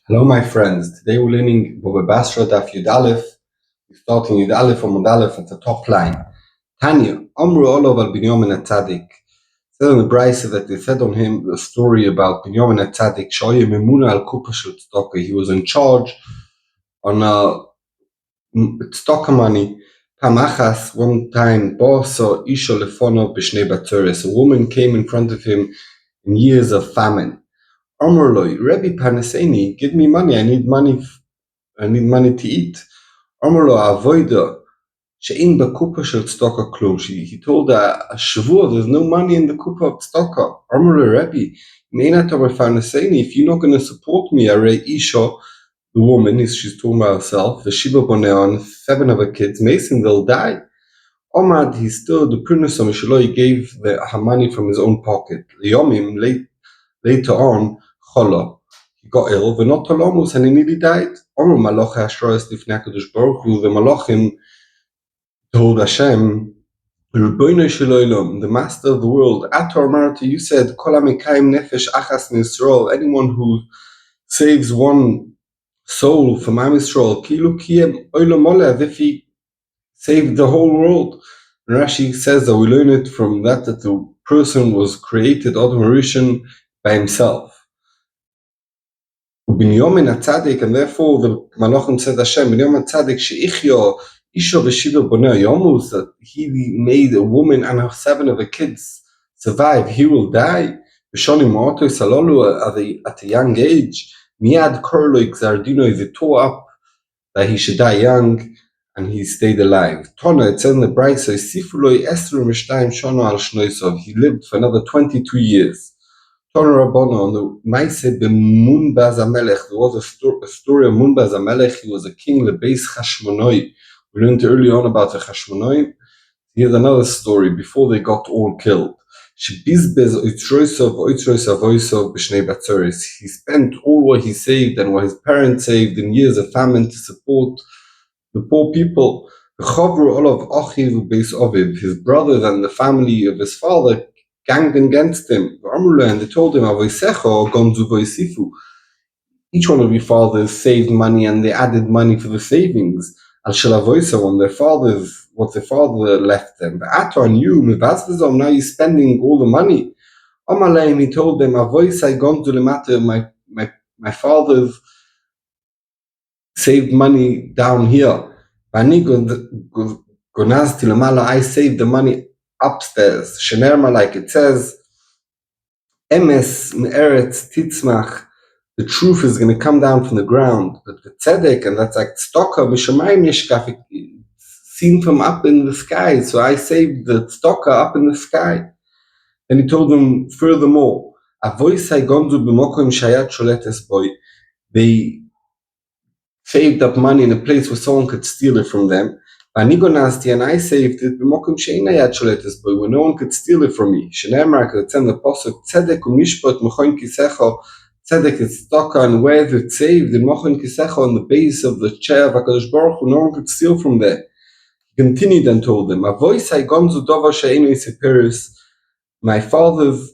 Hello, my friends. Today we're learning Baba Basra Daf Yud Aleph. We're starting Yud Aleph or Mud Aleph at the top line. Tanya, Amru Olav al Binyamin Atzadik. Said on the Brisa that they said on him the story about Binyamin Atzadik, Shoya Memuna al Kupa Shel Tzedakah. He was in charge on tzedakah money. Pamachas, one time, Bosa Isha Lefonov B'Shnei Batzeres. A woman came in front of him in years of famine. Amrloi, Rebbe Panaseni, give me money. I need money to eat. Amrlo avoida she'in b'kupa shel tzedakah klum. He told a shavua, there's no money in the kupa of tzedakah. Amrlo Rebbe, meina tamer Panaseni, if you're not going to support me, Aryeh Isha, the woman, she's talking about herself, the Shiva Boneon, 7 of her kids, Mason, they'll die. Omad, he stood, the Prunus of Mishaloi gave her money from his own pocket. Yomim, later on, Chola, he got ill, not Tolomus, and he nearly died. Omer Malach Hashrois Lifnei HaKadosh Baruch Hu, the Malachim told Hashem, Rebbeinu Shel Olam, the Master of the world, Ator Marta, you said, Kol HaMekayim Nefesh Achas Nisrael, anyone who saves one soul from Am Yisrael, Kilu Kiyem Olam Ole, as if he saved the whole world. And Rashi says that we learn it from that the person was created, Adam Rishon, by himself. Binyamin Atzadik, and therefore the Malachim said Hashem, Binyamin Atzadik she'ichyo isha v'shiva bonei yomus, that he made a woman and her 7 of her kids survive, he will die. V'shonim ma'oto salolu at a young age, miad korlo gzardino, is it tore up that he should die young, and he stayed alive. Tona, it says in the Brisa, sifuloi esru mishtayim shono al shnoisov, he lived for another 22 years. On the Maise b'Munbaz HaMelech, there was a story of Munbaz HaMelech. He was a king, Lebeis Chashmonoi. We learned early on about the Chashmonoi. Here's another story, before they got all killed. He spent all what he saved and what his parents saved in years of famine to support the poor people. His brothers and the family of his father ganged against him, and they told him, each one of your fathers saved money and they added money for the savings. On their fathers, what their father left them. But on you, now you're spending all the money. He told them, my fathers saved money down here. I saved the money upstairs. Shenerma, like it says, Emes me'eretz titzmach, the truth is going to come down from the ground. But the tzedek, and that's like tzedakah, mishamayim nishkaf, seen from up in the sky. So I saved the tzedakah up in the sky. And he told them furthermore, they saved up money in a place where someone could steal it from them. And I saved it where no one could steal it from me. It's in the pasuk, tzedek u'mishpat mechon kisecho. Tzedek is tzedakah, and where it's saved in mechon kisecho, on the base of the chair of HaKadosh Baruch Hu, no one could steal from there. He continued and told them, my fathers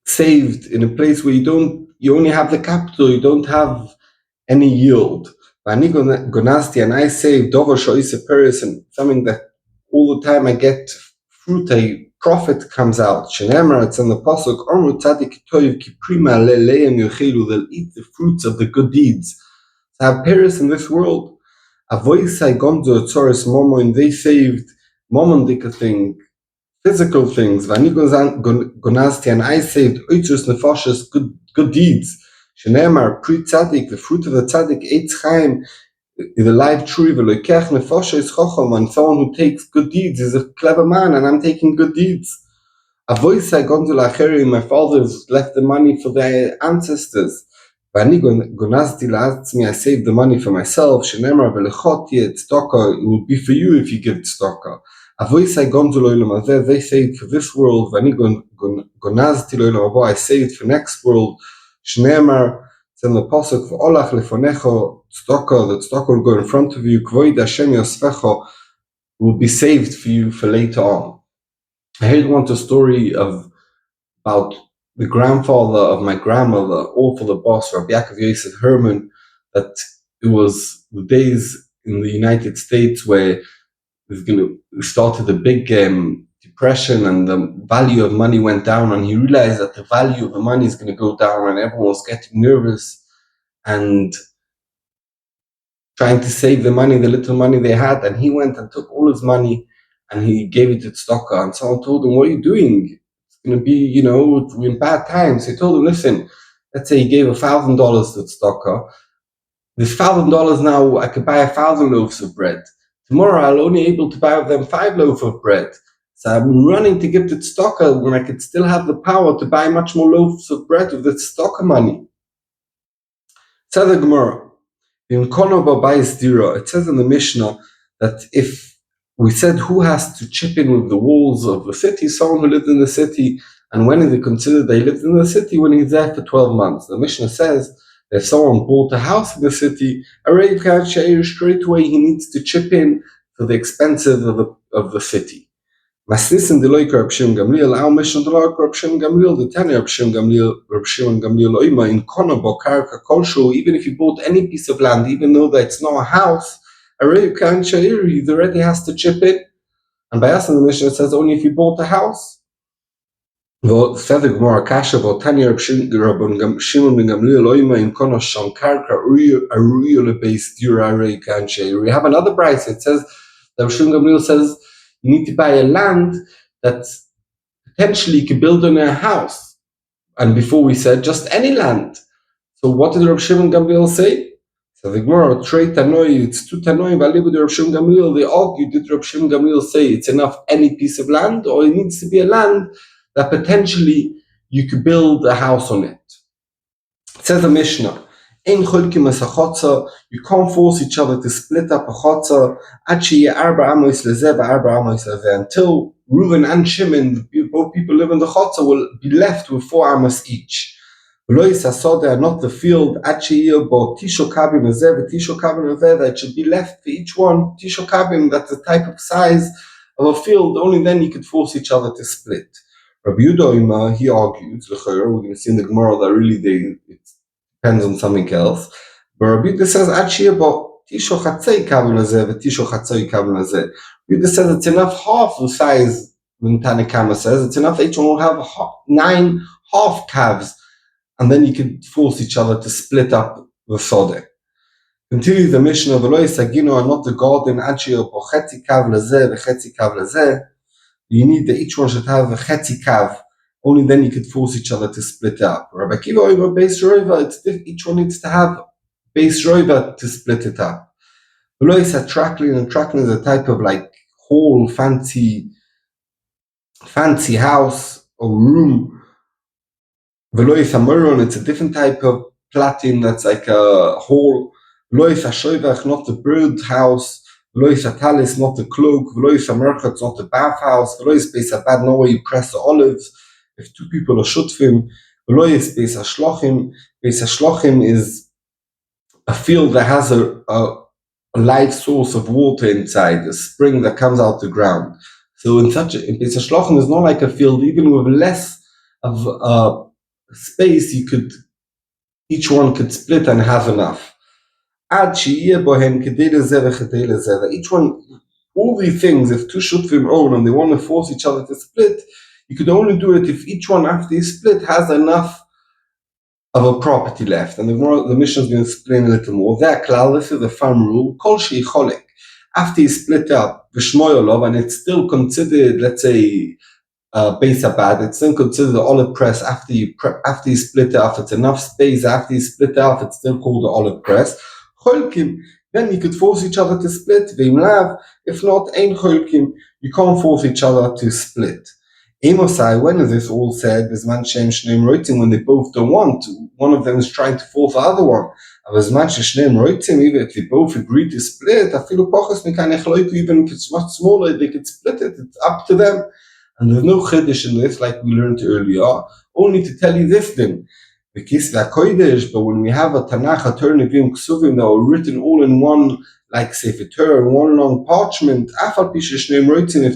saved in a place where you only have the capital, you don't have any yield. And I saved Dover Shoise Paris, and something that all the time I get fruit, a profit comes out. Shenemar, it's in the pasuk, Omru Tzadik Toiv Kiprima Leleim Yochelu, they'll eat the fruits of the good deeds. So have Paris in this world. Avoisai Gonzo Tzoris Momon, they saved Momondika thing, physical things. Vani Gonasti, and I saved Oitrus Nefashas, good deeds. Shenemar, pre tzaddik, the fruit of the tzaddik, eitz chaim, is a live tree. V'loikech nefosha is chochom, and someone who takes good deeds is a clever man, and I'm taking good deeds. Avoisai gonzul acheri, my fathers left the money for their ancestors. V'ani gonazti la'atzmi, I saved the money for myself. Shenemar v'lechot yeh tzedakah, it will be for you if you give tzedakah. Avoisai gonzul olam hazeh, they saved for this world. V'ani gonazti lo'olam haba, I saved for next world. Shneimar, it's in the pasuk, for Olach lefonecho tzedakah, the tzedakah will go in front of you. Kvoid Hashem yosfecho, will be saved for you for later on. I heard once a story about the grandfather of my grandmother, all for the boss, Rabbi Yaakov Yosef Herman, that it was the days in the United States where started a big depression and the value of money went down, and he realized that the value of the money is going to go down, and everyone was getting nervous and trying to save the money, the little money they had. And he went and took all his money and he gave it to Tzedakah. And someone told him, what are you doing? It's going to be, we're in bad times. He told him, listen, let's say he gave $1,000 to Tzedakah. This $1,000 now, I could buy 1,000 loaves of bread. Tomorrow, I'll only able to buy them 5 loaves of bread. So I'm running to give to Tzedakah when I could still have the power to buy much more loaves of bread with the Tzedakah money. Says the Gemara, it says in the Mishnah that if we said who has to chip in with the walls of the city, someone who lived in the city, and when is it considered that he lived in the city? When he's there for 12 months. The Mishnah says that if someone bought a house in the city, straight away he needs to chip in for the expenses of the city. Masnissen the loiker Reb Shimon Gamliel, our Mishnah the loiker Reb Shimon Gamliel, the Tanya Reb Shimon Gamliel oima in kono karka kolshu. Even if you bought any piece of land, even though that it's not a house, Aryeh kan sha'ir, he already has to chip in. And by us in the Mishnah it says only if you bought a house. Well, said the Gemara Kasha, but Tanya Reb Shimon Gamliel oima in kono sham karka Aryeh lebeis dir Aryeh kan sha'ir. We have another price. It says that Reb Shimon Gamliel says you need to buy a land that potentially you could build on a house. And before we said just any land. So what did Reb Shimon Gamliel say? So the Gemara, it's two Tanoi, Reb Shimon Gamliel, they argued, did Reb Shimon Gamliel say it's enough any piece of land, or it needs to be a land that potentially you could build a house on it? It says the Mishnah, you can't force each other to split up a chotzer until Reuven and Shimon, both people live in the chotzer, will be left with 4 amos each. Not the field, that it should be left for each one. Tisho kabim, that's the type of size of a field, only then you could force each other to split. Rabbi Yudoima, he argues, we're going to see in the Gemara that really it depends on something else. But Rabbi Yudah says, Tisho chatzei kabim lazeh, v'tisho chatzei kabim lazeh. Yudah says it's enough half the size, when Tanakama says, it's enough each one will have 9 half calves, and then you could force each other to split up the sodeh. Continue the mission of Eloi Sagino, and not the garden, Achio, or chetzi kav lazeh, v'chetzi kav lazeh. You need that each one should have a chetzi kav. Only then you could force each other to split up. Rabbi Kiva over base roiva, each one needs to have base roiva to split it up. Below is a tracklin, and tracklin is a type of like hall, fancy house or room. Below is a muron, it's a different type of platin that's like a hall. Below is a shoivach, not the bird house. Below is a talis, not the cloak. Below is a merchat, not the bathhouse. Below is base a bad, no way you press the olives. If 2 people are shutfim, below is base a shlochim. Base a shlochim is a field that has a live source of water inside, a spring that comes out the ground. So in base a shlochim is not like a field, even with less of space, each one could split and have enough. Each one, all these things, if 2 shutfim own and they want to force each other to split, you could only do it if each one after you split has enough of a property left. And the Mishnah is going to explain a little more. This is the farm rule. Kol shei cholek. After you split up, v'shmoyolov, and it's still considered, let's say, base abad, it's still considered the olive press after you split it up. It's enough space after you split it up, it's still called the olive press. Cholkim, then you could force each other to split. V'imlav, if not, ein cholkim, you can't force each other to split. Emosai, when is this all said? When they both don't want, one of them is trying to force the other one. Even if they both agree to split, even if it's much smaller, they could split it. It's up to them. And there's no chiddush in this, like we learned earlier. Only to tell you this thing. But when we have a Tanakh, a Torah, Nevi'im, Ksuvim that were written all in one, like Sefer Torah, in one long parchment, if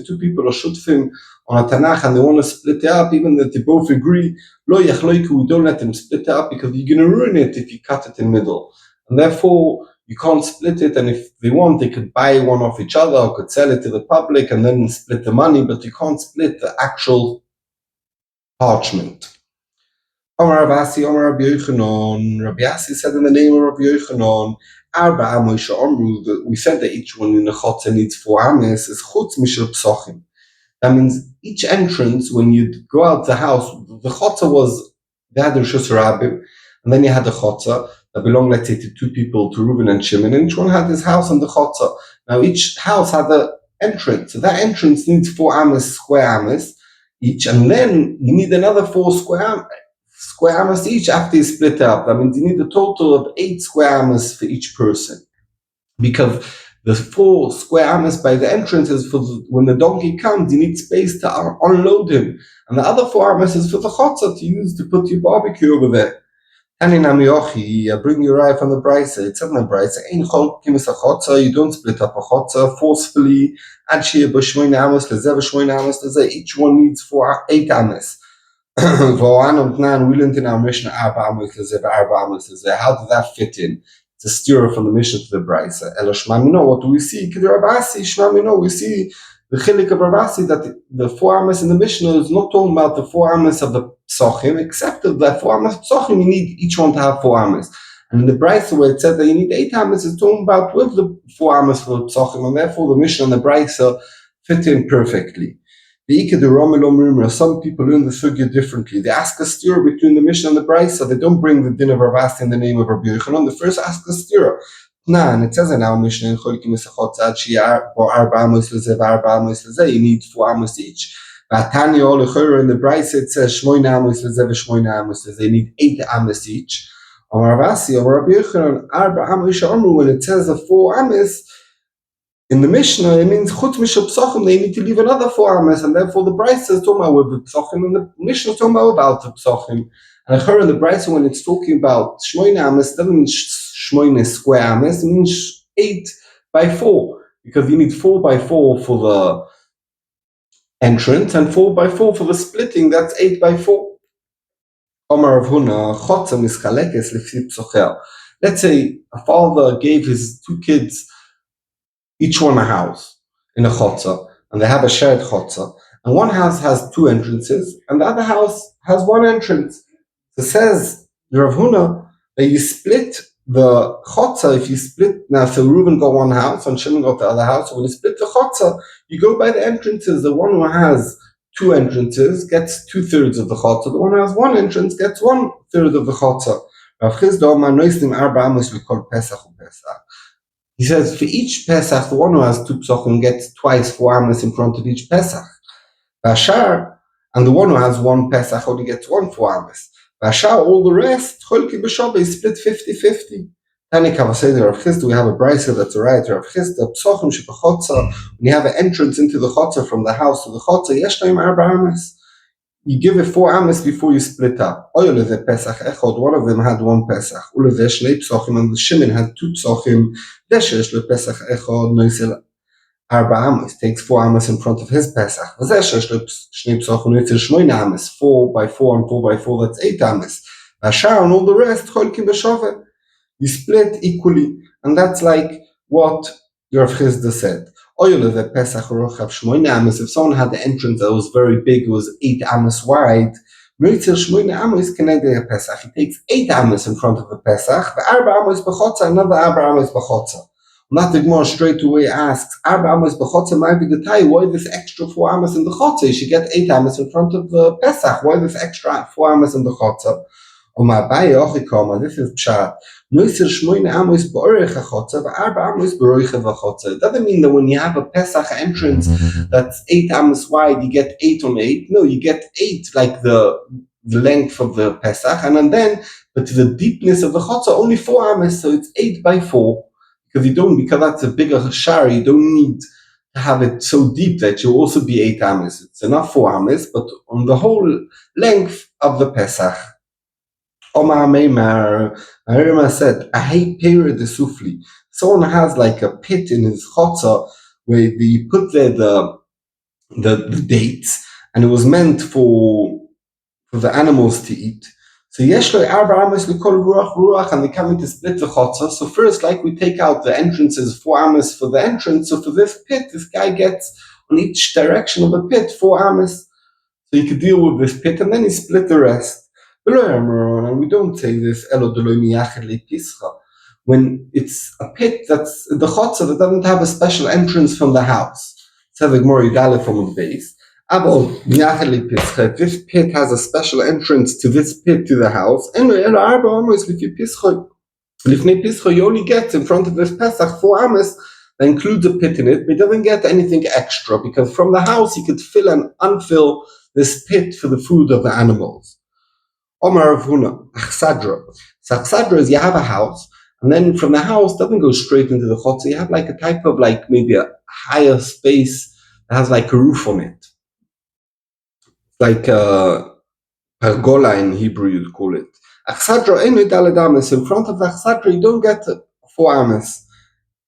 2 people are shutfim on a Tanakh and they want to split it up, even if they both agree, lo yachloiku, we don't let them split it up because you're going to ruin it if you cut it in the middle. And therefore, you can't split it, and if they want, they could buy one off each other or could sell it to the public and then split the money, but you can't split the actual parchment. Omar Rabbi Asi, Omar Rabbi Yochanan. Rabbi Asi said in the name of Rabbi Yochanan, Arba Amoisha Omru, we said that each one in the Chotzer needs 4 ames, is Chutz Mishel Psochim. That means each entrance, when you'd go out the house, the Chotzer was, they had the Rishus Rabbim, and then you had the Chotzer that belonged, let's say, to 2 people, to Reuven and Shimon, and each one had his house and the Chotzer. Now each house had an entrance, so that entrance needs 4 ames, square ames each, and then you need another 4 square ames each after you split up. That means you need a total of 8 square ames for each person, because the 4 square ames by the entrance is for when the donkey comes, you need space to unload him, and the other 4 ames is for the chotzer to use to put your barbecue over there. Ani Nami Yochi, bring your eye from the Brisa. It said in the Brisa, Ein chol kimis a chotzer, you don't split up a chotzer forcefully. Ad sheyeh bo shmoina amos lezeh v'shmoina amos lezeh. Each one needs 8 ames. V'o'an and we learned in our Mishnah arba amos lezeh v'arba amos lezeh. How did that fit in? It's a steer from the Mishnah to the Brisa. Elo shma mino, what do we see? K'di Rav Asi, shma mino, we see the chilik of Rav Asi that the 4 ames in the Mishnah is not talking about the 4 ames of the psochim, except that 4 ames psochim, you need each one to have 4 ames. And in the Brisa where it said that you need 8 ames, it's talking about with the 4 ames for the psochim, and therefore the Mishnah and the Brisa fit in perfectly. Some people learn the sugya differently. They ask a steer between the Mishnah and the Brisa. They don't bring the din of Rav Asi in the name of Rabbi Yochanan. They first ask a steer. And it says in our Mishnah, you need 4 amos each. In the Brisa it says they need 8 amos each. When it says the 4 amos in the Mishnah, it means chutz mishel psochim, they need to leave another 4 ames, and therefore the Brisa is talking about with the psochim, and the Mishnah is talking about the psochim. And I heard in the Brisa when it's talking about shmoina ames, doesn't mean shmoina square ames, it means 8 by 4, because you need 4 by 4 for the entrance and 4 by 4 for the splitting. That's 8 by 4. Omar Rav Huna, chotzer mischalekes lefsi psocher. Let's say a father gave his 2 kids each one a house in a chotzer, and they have a shared chotzer, and one house has 2 entrances, and the other house has 1 entrance. So says the Rav Huna that you split the chotzer. If you split now, so Reuben got 1 house and Shimon got the other house. So when you split the chotzer, you go by the entrances. The one who has 2 entrances gets 2/3 of the chotzer. The one who has 1 entrance gets 1/3 of the chotzer. Rav Chisda Omar noisnim arba amos v'kol Pesach u'Pesach. He says for each Pesach, the one who has 2 psochim gets twice 4 ames in front of each Pesach. Bashar, and the one who has 1 Pesach only gets 1 4 ames. Bashar, all the rest, cholki b'shabbat is split 50-50. Tani Kavasei Rav Chisda, we have a brisa that's a right. Rav Chisda, psochim shebachotzer, when you have an entrance into the chotzer from the house to the chotzer, yesh noim arba ames. You give it 4 ames before you split up. Oyoleze Pesach echod, one of them had 1 Pesach. Uleze shnei psochim, and the Shimon had 2 psochim. Deshesh le Pesach echod noisel arba amos, takes 4 ames in front of his Pesach. Deshesh le shnei psochim noisel shmoina ames, 4 by 4 and 4 by 4, that's 8 ames. Bashar and all the rest, cholkim b'shaveh. You split equally, and that's like what Rav Chisda said. If someone had the entrance that was very big, it was 8 ames wide, he takes 8 ames in front of the Pesach, another 4 ames b'chotzer. Not the Gemara straight away asks, 4 ames b'chotzer might be the tie, why this extra 4 ames in the chotzer? You should get 8 ames in front of the Pesach, why this extra 4 ames in the chotzer? This is pshat. It doesn't mean that when you have a Pesach entrance that's 8 ames wide, you get 8 on 8. No, you get 8 like the length of the Pesach, and then but to the deepness of the chotzer only 4 ames, so it's 8 by 4. Because that's a bigger shari, you don't need to have it so deep that you'll also be 8 ames. It's enough 4 ames, but on the whole length of the Pesach. Omar Meimar said, I hate peri de sufli. Someone has like a pit in his chotzer where you put there the dates, and it was meant for the animals to eat. So yesh lo arba amas l'kol ruach ruach, and they come in to split the chotza. So first, like we take out the entrances, 4 amas for the entrance. So for this pit, this guy gets on each direction of the pit 4 amas. So he could deal with this pit, and then he split the rest. And we don't say this when it's a pit that's the chotza that doesn't have a special entrance from the house. So the Gemara Yudalef from the base. If this pit has a special entrance to this pit to the house, you only get in front of this Pesach 4 amas that includes a pit in it, but he doesn't get anything extra because from the house he could fill and unfill this pit for the food of the animals. Omar Rav Huna, achsadra. So achsadra is you have a house, and then from the house doesn't go straight into the chotza. You have like a type of like maybe a higher space that has like a roof on it. Like a pergola in Hebrew, you'd call it. Achsadra enu daled amas. In front of the achsadra, you don't get 4 amas.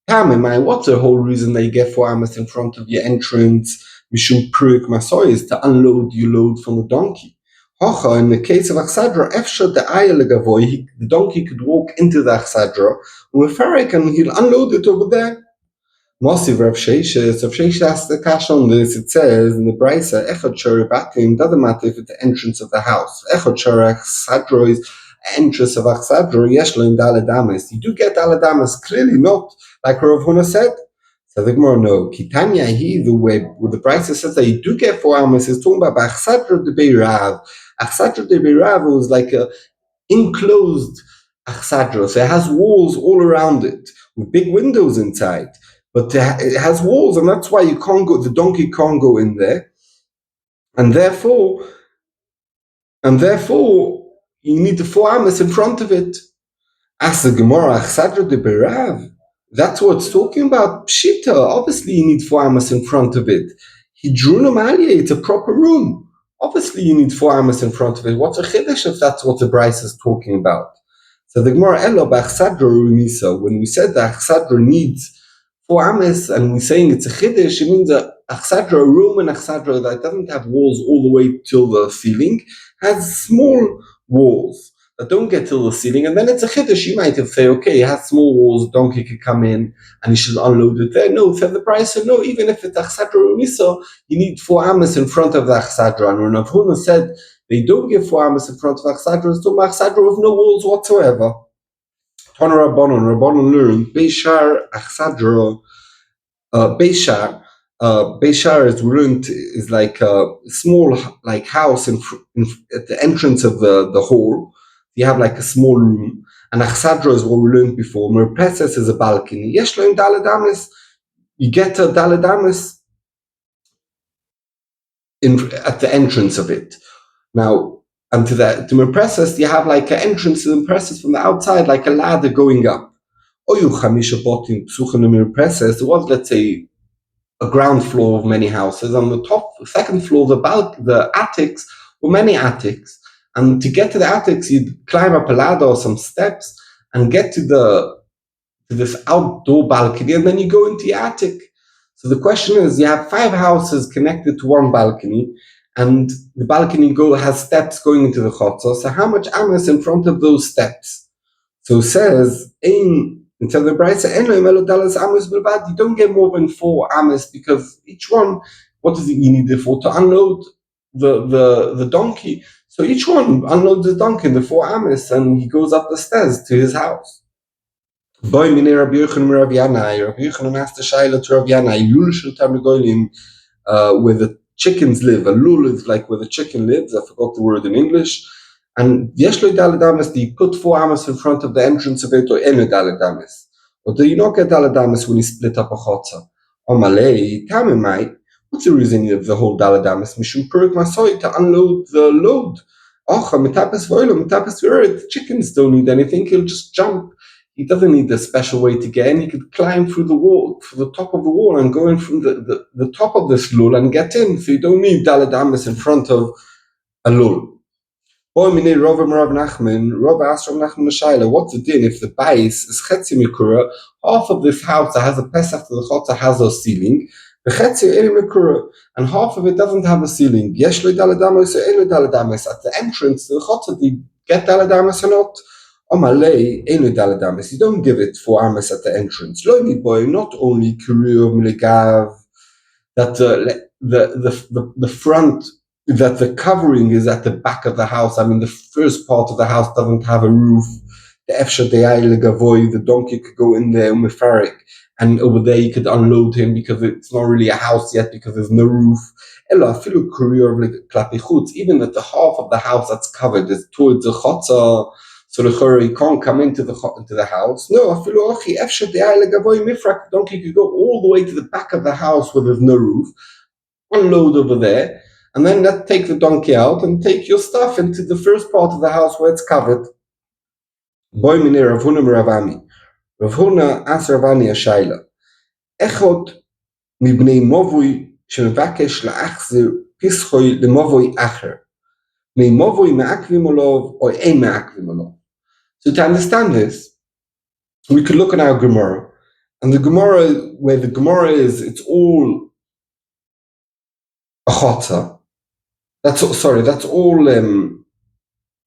What's the whole reason that you get 4 amas in front of your entrance? Mishum pruik masoy is to unload your load from the donkey. Hocha, in the case of achsadra, efsha the ayel gavoy, the donkey could walk into the achsadra, and he'll unload it over there. Mosiv Rav Sheishes, Rav Sheishes asks the kasha on this. It says in the Brisa, Echad Shari Batim, doesn't matter if it's the entrance of the house. Echad Shari Achsadro is entrance of Achsadro, Yeshlo in Daladamas. You do get Daladamas, clearly not like Rav Huna said. So the Gemara, no. Kitanya, the way the Brisa says that you do get 4 amas is talking about Achsadro de Beirav. Achsadro de Beirav was like a enclosed Achsadro, so it has walls all around it with big windows inside. But it has walls, and that's why you can't go. The donkey can't go in there, and therefore, you need the 4 amas in front of it. As the Gemara, Achsadra de Berav, that's what it's talking about. Pshita, obviously you need 4 amas in front of it. Hidrunum Aryeh, it's a proper room. Obviously you need 4 amas in front of it. What's a chiddush if that's what the Brisa is talking about? So the Gemara, Elo b'Achsadra Rumisa, when we said that Achsadra needs 4 amas, and we're saying it's a chiddush, it means a achsadra, a room in achsadra that doesn't have walls all the way till the ceiling, has small walls that don't get till the ceiling, and then it's a chiddush. You might have said, okay, it has small walls, donkey could come in, and he should unload it there. No, said the Brisa, no, even if it's achsadra rumisa, you need 4 amas in front of the achsadra. And when Rav Huna said they don't give 4 amas in front of achsadra, it's to achsadra with no walls whatsoever. Tana Rabbanon learned Beishar Achsadra. Beishar is learned is like a small like house at the entrance of the hall. You have like a small room, and Achsadra is what we learned before. Merpeses is a balcony. Yeshlo in Daladamis, you get a Daladamis at the entrance of it. Now. And to Merpeses, you have like an entrance to the Merpeses from the outside, like a ladder going up. There was, let's say, a ground floor of many houses. On the top, second floor, the attics were many attics. And to get to the attics, you'd climb up a ladder or some steps and get to this outdoor balcony, and then you go into the attic. So the question is, you have 5 houses connected to one balcony, and the balcony has steps going into the chotza. So how much amas in front of those steps? So it says, until the Brisa, you don't get more than 4 amas, because each one, what does you need it for? To unload the donkey. So each one unloads the donkey in the 4 amas, and he goes up the stairs to his house. Rabbi Yochanan asked the Shaila to Rav Yanai, where the chickens live. A lul is like where the chicken lives. I forgot the word in English. And yeshlo daladamis, do you put 4 amas in front of the entrance of it, or enu daladamis? Or do you not get daladamis when you split up a chotza? Omalei tamimai. What's the reason of the whole daladamis? Mishum purik masoy, to unload the load. Ocha mitapes voilo mitapes v'eretz. Chickens don't need anything. He'll just jump. He doesn't need a special way to get in. He could climb through the wall, through the top of the wall, and go in from the top of this lul and get in. So you don't need daladamis in front of a lul. Rav asked Rav Nachman the Shaila, what's the din if the bais is chetzi mikura, half of this house that has a pesach to the chotza has a ceiling, and half of it doesn't have a ceiling. At the entrance to the chotzer, do you get daled ames or not? You don't give it 4 ames at the entrance. Not only that the front, that the covering is at the back of the house. I mean, the first part of the house doesn't have a roof. The donkey could go in there and over there you could unload him because it's not really a house yet because there's no roof. Even that the half of the house that's covered is towards the chotzer, so the you can't come into the house. No, the donkey could go all the way to the back of the house where there's no roof, unload over there, and then take the donkey out and take your stuff into the first part of the house where it's covered. Boy minir Rav Huna Ravami. Rav Huna asked Ravani a shaila. Echod mibnei movui shemevakesh laachzir pischoi lemovui acher. Mei movui me'akvim olov or ein me'akvim olov. So to understand this, we could look at our Gemara. And the Gemara, where the Gemara is, it's all a chotzer. That's all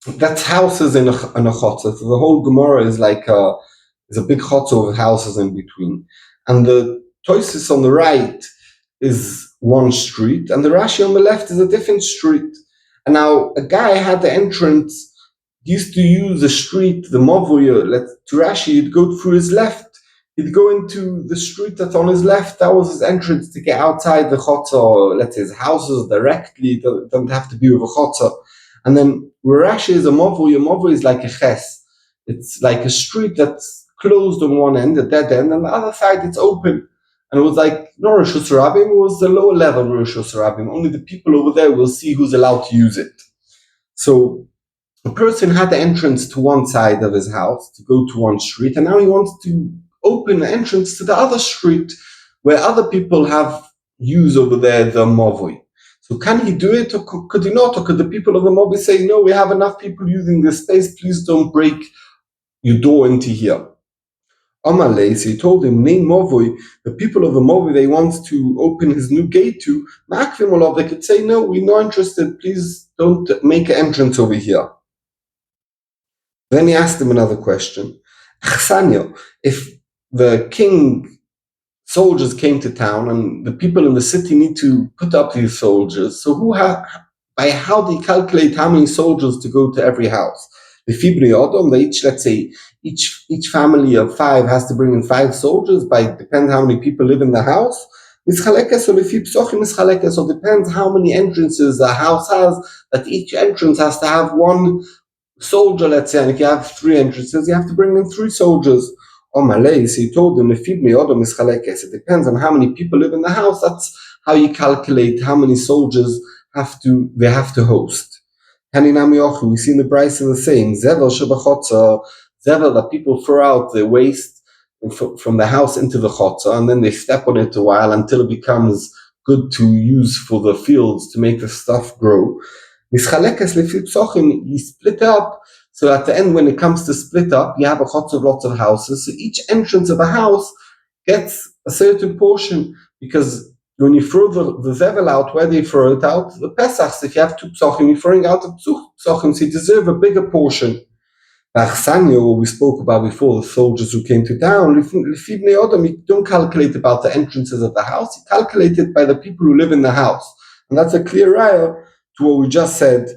that's houses in a chotzer. So the whole Gemara is like a big chotzer with houses in between. And the Tosis on the right is one street, and the Rashi on the left is a different street. And now a guy had the entrance, used to use the street, the Movuya, to Rashi, he'd go through his left. He'd go into the street that's on his left. That was his entrance to get outside the chotzer, or let's say his houses directly. It doesn't have to be with a chotzer. And then where Rashi is a Movuya is like a ches. It's like a street that's closed on one end, a dead end, and the other side it's open. And it was like, no Rosh Hashanah, it was the lower level Rosh Hashanah. Only the people over there will see who's allowed to use it. So a person had the entrance to one side of his house to go to one street, and now he wants to open the entrance to the other street where other people have used over there the Movui. So can he do it, or could he not? Or could the people of the Movui say, no, we have enough people using this space, please don't break your door into here. Amalei, so he told him, name Movui, the people of the Movui they want to open his new gate to, Ma'akvim olav, they could say, no, we're not interested, please don't make an entrance over here. Then he asked him another question. If the king soldiers came to town and the people in the city need to put up these soldiers, so by how do you calculate how many soldiers to go to every house? The Fibri Odom, let's say each family of 5 has to bring in 5 soldiers, depends how many people live in the house. So it depends how many entrances a house has, that each entrance has to have one soldier, let's say, and if you have 3 entrances, you have to bring in 3 soldiers. So he told them, it depends on how many people live in the house, that's how you calculate how many soldiers they have to host. We see in the Bryce the same, Zevel, that people throw out the waste from the house into the chotzer, and then they step on it a while until it becomes good to use for the fields to make the stuff grow. He split up, so at the end when it comes to split up, you have a chotzer of lots of houses, so each entrance of a house gets a certain portion, because when you throw the zevel out, where do you throw it out? The Pesachs, if you have 2 psochim, you're throwing out the psochim, so you deserve a bigger portion. What we spoke about before, the soldiers who came to town, you don't calculate about the entrances of the house, you calculate it by the people who live in the house. And that's a clear raya to what we just said,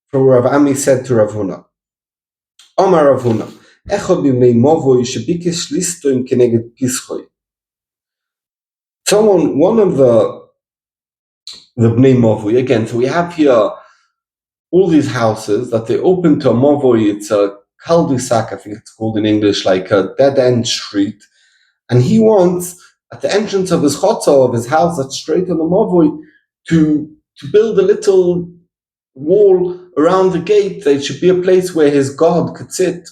from Rav Ami said to Rav Huna. Omar Rav Huna, echod b'mei movoi shebikesh listoim keneged pischoi. One of the bnei movoi, again, so we have here all these houses that they open to a movoi, it's a cul-de-sac, I think it's called in English, like a dead-end street, and he wants, at the entrance of his chotzer, of his house that's straight on the movoi, to build a little wall around the gate. There should be a place where his God could sit.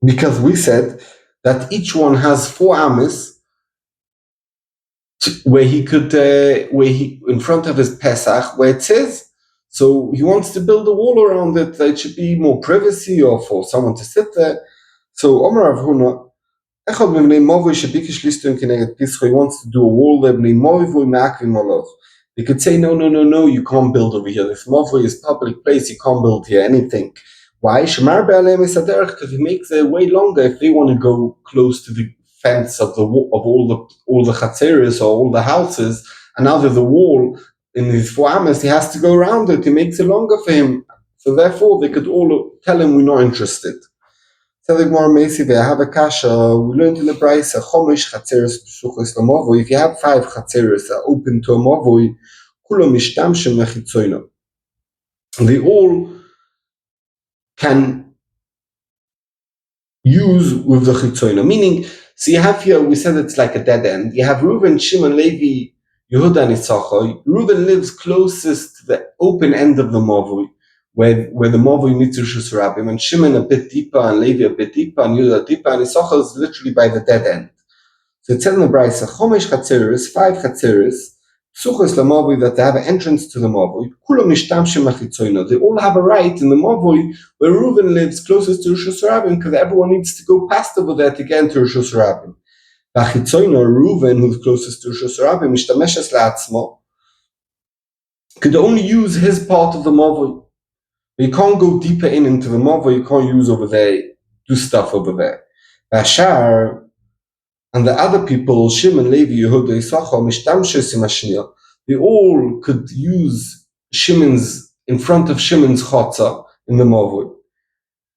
Because we said that each one has 4 ames, where he could, in front of his Pesach, where it says. So he wants to build a wall around it. That it should be more privacy, or for someone to sit there. So Omar Rav Huna, Echad Mivnei Movoi Shebikish Listum Keneged Pischo, he wants to do a wall there, Bnei Movoi Me'akvim Olav. They could say, no, you can't build over here. This Movoi is public place, you can't build here anything. Why? Shemar Be'aleim is Aderech, because it makes their way longer if they want to go close to the fence of all the chatzeres or all the houses, and now there's a wall in his 4 amas, he has to go around it. It makes it longer for him. So therefore, they could all tell him we're not interested. Tell the Gemara Meisi, I have a kasha. We learned in the Brisa, Chomish chatzeres psuchos lamovoi. If you have 5 chatzeres that are open to a movoi, kulo mishtamshem mechitzoino. They all can use with the chitzoino. Meaning, so you have here, we said it's like a dead end. You have Reuven, Shimon, Levi, Yehuda, and Issachar. Reuven lives closest to the open end of the movoi, where the movoi meets Rishus Rabbim, and Shimon a bit deeper, and Levi a bit deeper, and Yehuda deeper, and Issachar is literally by the dead end. So it says in the Brisa, Chomesh chatzeres, 5 chatzeres, psuchos lamovoi, that they have an entrance to the movoi. Kulo mishtamshem machitzoino. They all have a right in the movoi where Reuven lives closest to Rishus Rabbim, because everyone needs to go past over there to get into Rishus Rabbim. V'achitzoino, Reuven, who's closest to Rishus Rabbim, mishtameshes la'atzmo, could only use his part of the movoi. You can't go deeper into the movoi. You can't use over there, do stuff over there. V'ashar, and the other people, Shimon, Levi, Yehuda, Issachar, mishtamshes imashniya, they all could use Shimon's, in front of Shimon's chotza in the movoi.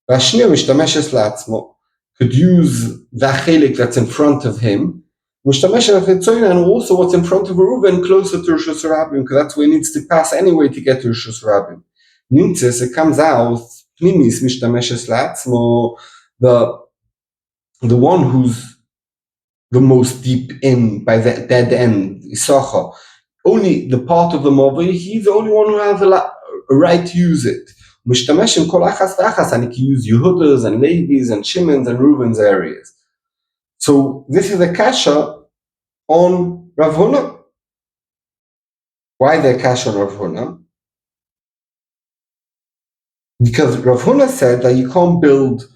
V'ashniya mishtameshes la'atzmo, could use the chelik that's in front of him, mishtameshes la'chitzoino, and also what's in front of Reuven closer to Rishus Rabbim, because that's where he needs to pass anyway to get to Rishus Rabbim. Nimtzes, it comes out, Pnimis mishtameshes la'atzmo, the one who's the most deep in by the dead end, Issachar, only the part of the movoi, he's the only one who has a right to use it. Mishtameshim kol achas v'achas, and he can use Yehuda's and Levi's and Shimon's and Reuven's areas. So this is a kasha on Rav Huna. Why the kasha on Rav Huna? Because Rav Huna said that you can't build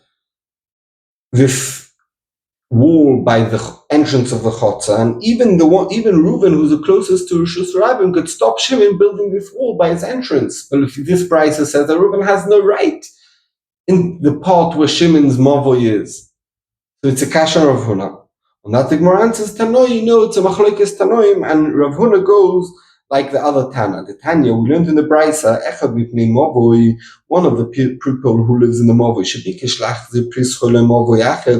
this wall by the entrance of the chotza, and even Reuven, who's the closest to Rishus Rabbim, could stop Shimon building this wall by his entrance. But if this Brisa says that Reuven has no right in the part where Shimon's mavoi is, so it's a kasha of Rav Huna. And that the Gemara answers Tanoi, no, it's a machlokes Tanoim, and Rav Huna goes like the other Tana. The Tanya, we learned in the Brisa, Echad mipnei mavoi, one of the people who lives in the mavoi,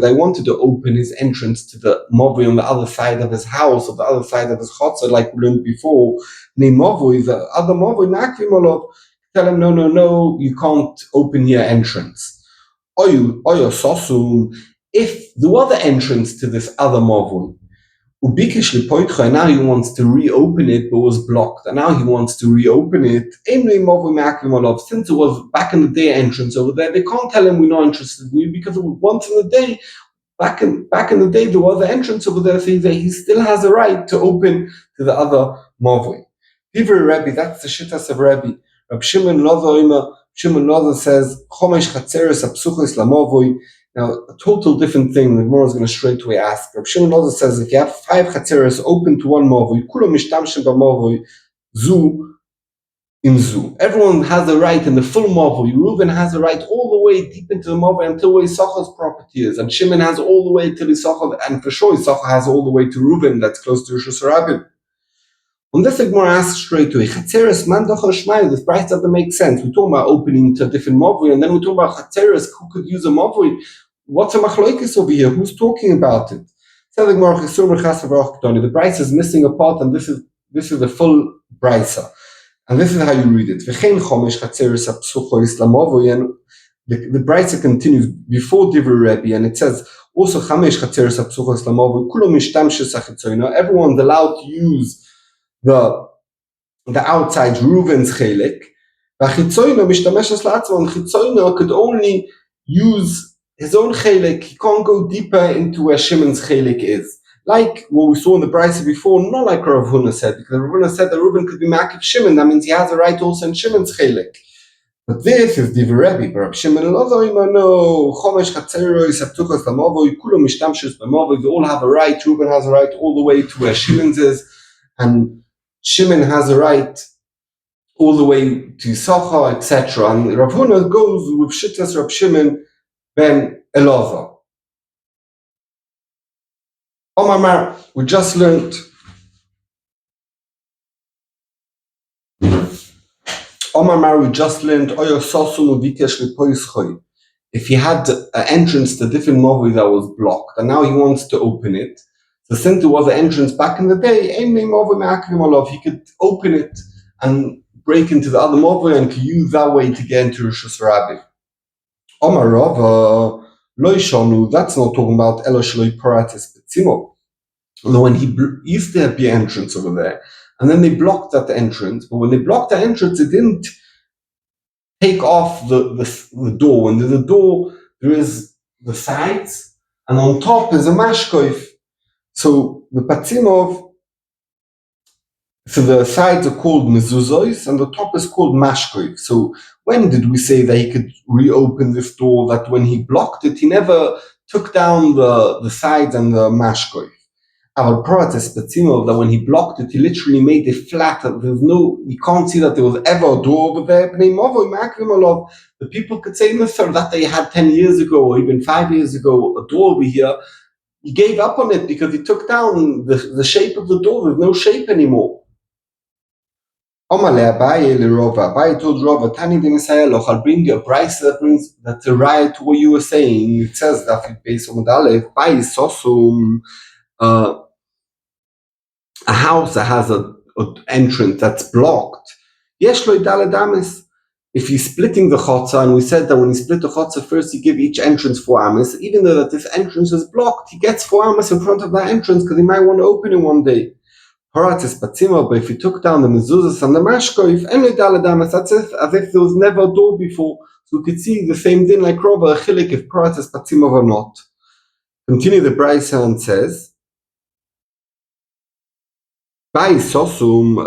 they wanted to open his entrance to the mavoi on the other side of his house, or the other side of his chotzer, like we learned before. The other mavoi, tell him, no, you can't open your entrance. If there was an entrance to this other mavoi, and now he wants to reopen it, but was blocked, and now he wants to reopen it. Since it was back in the day entrance over there, they can't tell him we're not interested in you, because it was once in the day, back in the day, there was an entrance over there, so he still has a right to open to the other mavoi. Divrei Rebbe, that's the shittas of Rebbe. Rab Shimon Loza says, Chomesh chatzeres apsuchos lamavoi. Now, a total different thing. The Gemara is going to straight away ask. Rab Shimon Loza says, if you have 5 chatzeres open to one mavoi, kulo mishtamshem b'mavoi, zu in zu. Everyone has a right in the full mavoi. Reuven has a right all the way deep into the mavoi until where Issachar's property is, and Shimon has all the way till Issachar, and for sure Issachar has all the way to Reuven, that's close to Rishus Rabbim. On this, the Gemara asks straight away, Chatzeres man dochar shmai, this price doesn't make sense. We're talking about opening to a different mavoi, and then we're talking about Chatzeres, who could use a mavoi. What's a machlokes over here? Who's talking about it? So the Gemara, the Brisa is missing a part, and this is the full Brisa. And this is how you read it. V'chein chomesh Chatzeres apsuchos lamavoi, and the Brisa continues before Divrei Rebbe, and it says, also chamesh Chatzeres apsuchos lamavoi, kulo mishtamshes achitzoino, everyone's allowed to use the outside Reuven's chelik. V'achitzoino mishtameshes la'atzmo, and Chitzoino could only use his own chelik. He can't go deeper into where Shimon's chelik is. Like what we saw in the Brisa before, not like Rav Huna said, because Rav Huna said that Reuven could be makif Shimon. That means he has a right also in Shimon's chelik. But this is Divrei Rebbe, but Rab Shimon Elazar no, Chomesh Chatzeros, Aptuchos Lamovoi, Kulo Mishtamshus Lamovoi, they all have a right, Reuben has a right all the way to where Shimon's is, and Shimon has a right all the way to Yisachar, etc. And Rav Huna goes with Shittas Rab Shimon ben Elazar. Omar Mar, we just learned Oyo Sosum Uvikesh Lipoischoi. If he had an entrance to different Movi that was blocked, and now he wants to open it, so since there was an entrance back in the day, he could open it and break into the other Movi and could use that way to get into Rosh Hashanah. Omar Rava, Loishonu, that's not talking about Eloshloi Paratis Betzimo. When he used to be an entrance over there, and then they blocked that entrance, but when they blocked the entrance, it didn't take off the door. When there's a door, there is the sides, and on top is a mashkoif. So the patzimov, so the sides are called mezuzos, and the top is called mashkoif. So when did we say that he could reopen this door? That when he blocked it, he never took down the sides and the mashkoif. Our protest Patzimov, that when he blocked it, he literally made it flat. You can't see that there was ever a door over there. The people could say, that they had 10 years ago, or even 5 years ago, a door over here. He gave up on it because he took down the shape of the door. There's no shape anymore. Abaye told Rava, Tani de Messiah, I'll bring you a price that brings that's a right to what you were saying. It says that based on Aleph, Bai Sosum, a house that has an entrance that's blocked, if he's splitting the chotza, and we said that when you split the chotza, first you give each entrance 4 amas, even though that this entrance is blocked, he gets 4 amas in front of that entrance because he might want to open it one day. But if he took down the mezuzahs and the mashkoif, that's as if there was never a door before. So we could see the same thing like Rava, a chilik if paratis patzimov or not. Continue the Brisa and says, By Sosum,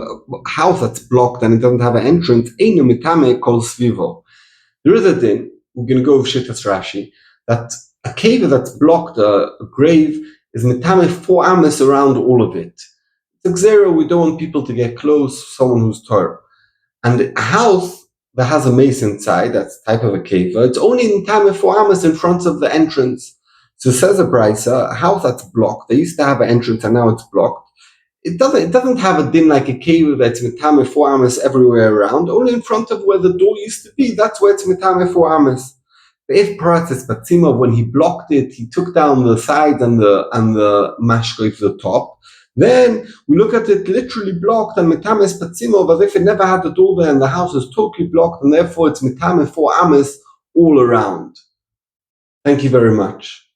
house that's blocked and it doesn't have an entrance, Einu mitame kol svivo. There is a din, we're going to go with Shittas Rashi, that a cave that's blocked, a grave, is mitame 4 amas around all of it. It's a xero, we don't want people to get close, someone who's Torah. And a house that has a mace inside, that's type of a cave, it's only mitame 4 amas in front of the entrance. So says a Brisa, a house that's blocked, they used to have an entrance and now it's blocked. It doesn't have a din like a cave that's mitame 4 amas everywhere around. Only in front of where the door used to be, that's where it's mitame 4 amas. But if Paratis Batzima, when he blocked it, he took down the sides and the mashkoif the top, then we look at it literally blocked and mitame Batzima, as if it never had the door there and the house is totally blocked, and therefore it's mitame 4 amas all around. Thank you very much.